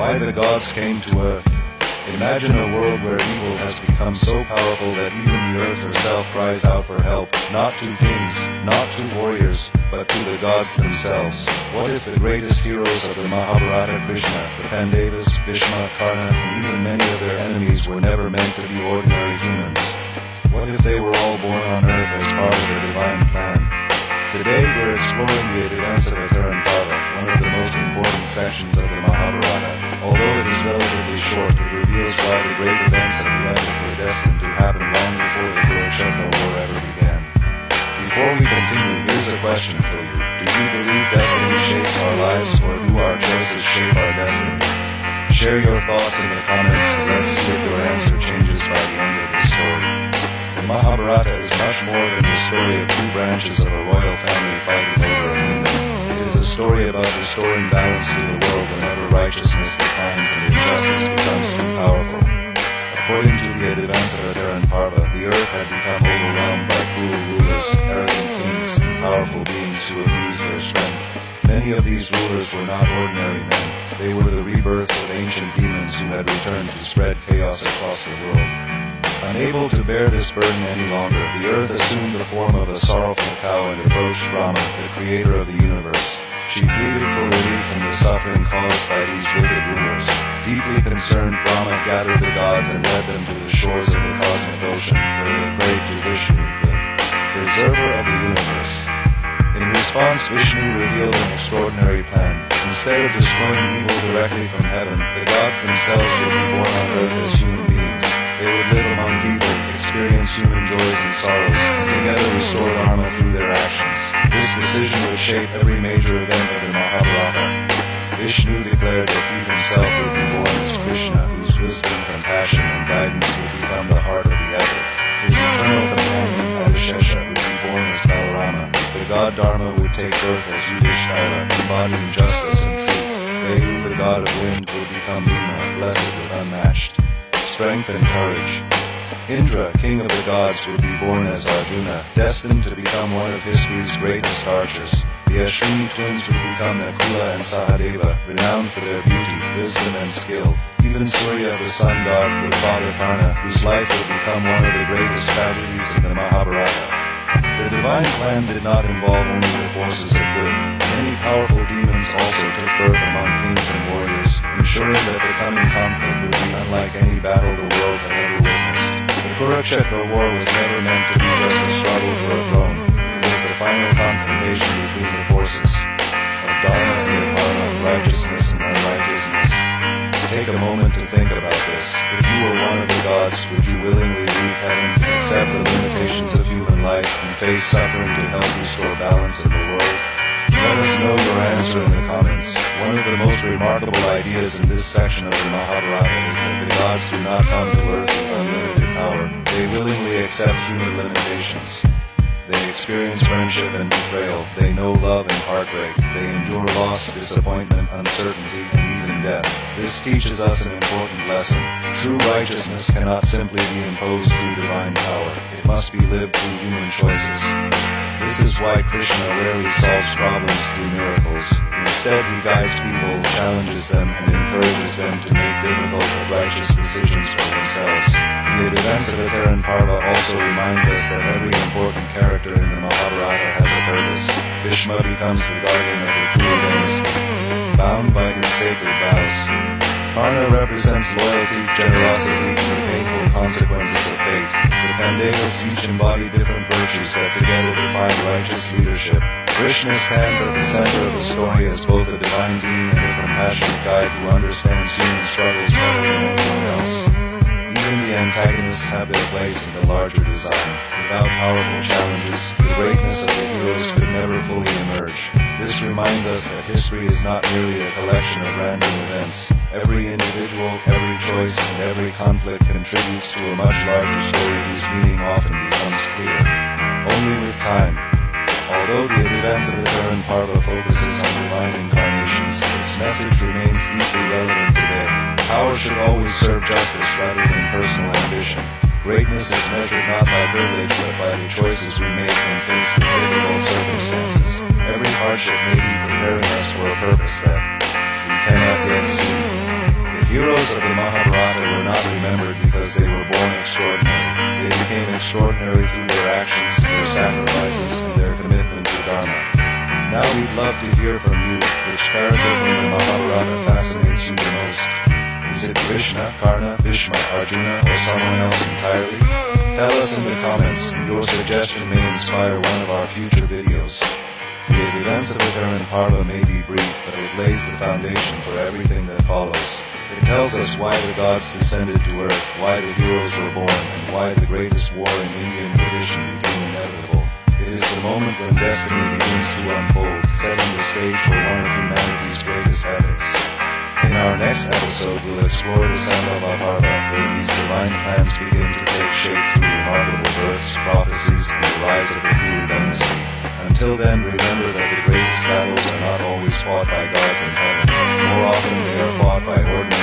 Why the gods came to Earth. Imagine a world where evil has become so powerful that even the Earth herself cries out for help, not to kings, not to warriors, but to the gods themselves. What if the greatest heroes of the Mahabharata, Krishna, the Pandavas, Bhishma, Karna, and even many of their enemies were never meant to be ordinary humans? What if they were all born on Earth as part of a divine plan? Today we're exploring the Adivansavantharana Parva, one of the most important sections of the Mahabharata. Although it is relatively short, it reveals why the great events of the epic were destined to happen long before the Kurukshetra war ever began. Before we continue, here's a question for you. Do you believe destiny shapes our lives, or do our choices shape our destiny? Share your thoughts in the comments, and let's see if your answer changes by the end of this story. The Mahabharata is much more than the story of two branches of a royal family fighting over a kingdom. It is a story about restoring balance to the world whenever righteousness declines and injustice becomes too powerful. According to the Adivansavantharana Parva, the earth had become overwhelmed by cruel rulers, arrogant kings, and powerful beings who abused their strength. Many of these rulers were not ordinary men. They were the rebirths of ancient demons who had returned to spread chaos across the world. Unable to bear this burden any longer, the earth assumed the form of a sorrowful cow and approached Brahma, the creator of the universe. She pleaded for relief from the suffering caused by these wicked rulers. Deeply concerned, Brahma gathered the gods and led them to the shores of the cosmic ocean, where they prayed to Vishnu, the preserver of the universe. In response, Vishnu revealed an extraordinary plan. Instead of destroying evil directly from heaven, the gods themselves would be born on earth as human beings. They would live among people, experience human joys and sorrows, and together restore dharma through their actions. This decision would shape every major event of the Mahabharata. Vishnu declared that he himself would be born as Krishna, whose wisdom, compassion, and guidance would become the heart of the epic. His eternal companion, Adishesha, would be born as Balarama. The god Dharma would take birth as Yudhishthira, embodying justice and truth. Vayu, the god of wind, would become Bhima, blessed with unmatched strength and courage. Indra, king of the gods, would be born as Arjuna, destined to become one of history's greatest archers. The Ashwini twins would become Nakula and Sahadeva, renowned for their beauty, wisdom, and skill. Even Surya, the sun god, would father Karna, whose life would become one of the greatest tragedies in the Mahabharata. The divine plan did not involve only the forces of good. Many powerful demons also took birth among kings and warriors, ensuring that the coming conflict would be unlike any battle the world had ever witnessed. The Kurukshetra war was never meant to be just a struggle for a throne. It was the final confrontation between the forces of dharma and dharma, righteousness and unrighteousness. Take a moment to think about this. If you were one of the gods, would you willingly leave heaven, accept the limitations of human life, and face suffering to help restore balance in the world? Let us know your answer in the comments. One of the most remarkable ideas in this section of the Mahabharata is that the gods do not come to earth with unlimited power. They willingly accept human limitations. They experience friendship and betrayal. They know love and heartbreak. They endure loss, disappointment, uncertainty, and even death. This teaches us an important lesson. True righteousness cannot simply be imposed through divine power. It must be lived through human choices. This is why Krishna rarely solves problems through miracles. Instead, he guides people, challenges them, and encourages them to make difficult but righteous decisions for themselves. The Adivansavantharana Parva also reminds us that every important character in the Mahabharata has a purpose. Bhishma becomes the guardian of the Kuru dynasty, bound by his sacred vows. Karna represents loyalty, generosity, and the painful consequences of fate. The Pandavas each embody different virtues that together define righteous leadership. Krishna stands at the center of the story as both a divine being and a compassionate guide who understands human struggles better than anyone else. Even the antagonists have their place in the larger design. Without powerful challenges, the greatness of the heroes could never fully emerge. This reminds us that history is not merely a collection of random events. Every individual, every choice, and every conflict contributes to a much larger story whose meaning often becomes clear only with time. Although the Adivansavantharana Parva focuses on divine incarnations, its message remains deeply relevant today. Power should always serve justice rather than personal ambition. Greatness is measured not by privilege but by the choices we make when faced with difficult circumstances. Every hardship may be preparing us for a purpose that we cannot yet see. heroes of the Mahabharata were not remembered because they were born extraordinary. They became extraordinary through their actions, their sacrifices, and their commitment to Dharma. Now we'd love to hear from you. Which character from the Mahabharata fascinates you the most? Is it Krishna, Karna, Bhishma, Arjuna, or someone else entirely? Tell us in the comments, and your suggestion may inspire one of our future videos. The Adivansavantharana Parva may be brief, but it lays the foundation for everything that follows. It tells us why the gods descended to earth, why the heroes were born, and why the greatest war in Indian tradition became inevitable. It is the moment when destiny begins to unfold, setting the stage for one of humanity's greatest epics. In our next episode, we'll explore the Sambhava Parva, where these divine plans begin to take shape through remarkable births, prophecies, and the rise of the Kuru dynasty. Until then, remember that the greatest battles are not always fought by gods in heaven. More often, they are fought by ordinary